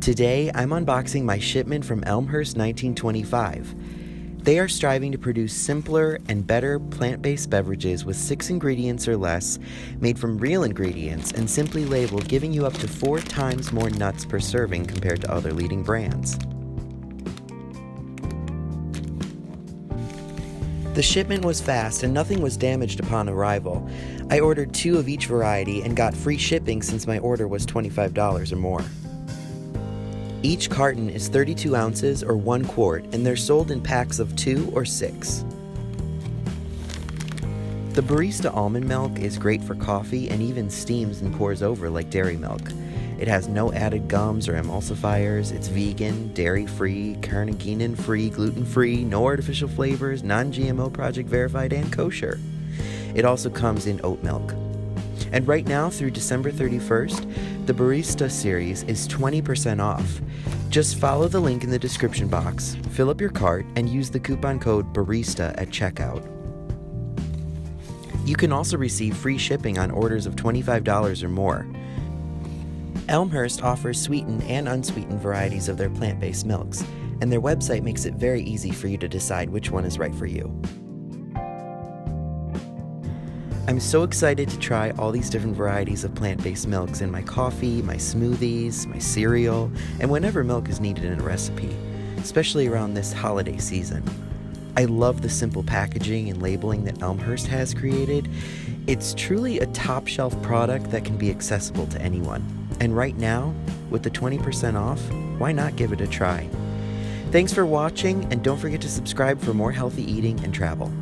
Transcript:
Today, I'm unboxing my shipment from Elmhurst 1925. They are striving to produce simpler and better plant-based beverages with 6 ingredients or less, made from real ingredients and simply labeled, giving you up to 4 times more nuts per serving compared to other leading brands. The shipment was fast and nothing was damaged upon arrival. I ordered 2 of each variety and got free shipping since my order was $25 or more. Each carton is 32 ounces or 1 quart, and they're sold in packs of 2 or 6. The barista almond milk is great for coffee and even steams and pours over like dairy milk. It has no added gums or emulsifiers, it's vegan, dairy-free, carnitine-free, gluten-free, no artificial flavors, non-GMO project verified, and kosher. It also comes in oat milk. And right now, through December 31st, the Barista series is 20% off. Just follow the link in the description box, fill up your cart, and use the coupon code BARISTA at checkout. You can also receive free shipping on orders of $25 or more. Elmhurst offers sweetened and unsweetened varieties of their plant-based milks, and their website makes it very easy for you to decide which one is right for you. I'm so excited to try all these different varieties of plant-based milks in my coffee, my smoothies, my cereal, and whenever milk is needed in a recipe, especially around this holiday season. I love the simple packaging and labeling that Elmhurst has created. It's truly a top-shelf product that can be accessible to anyone. And right now, with the 20% off, why not give it a try? Thanks for watching, and don't forget to subscribe for more healthy eating and travel.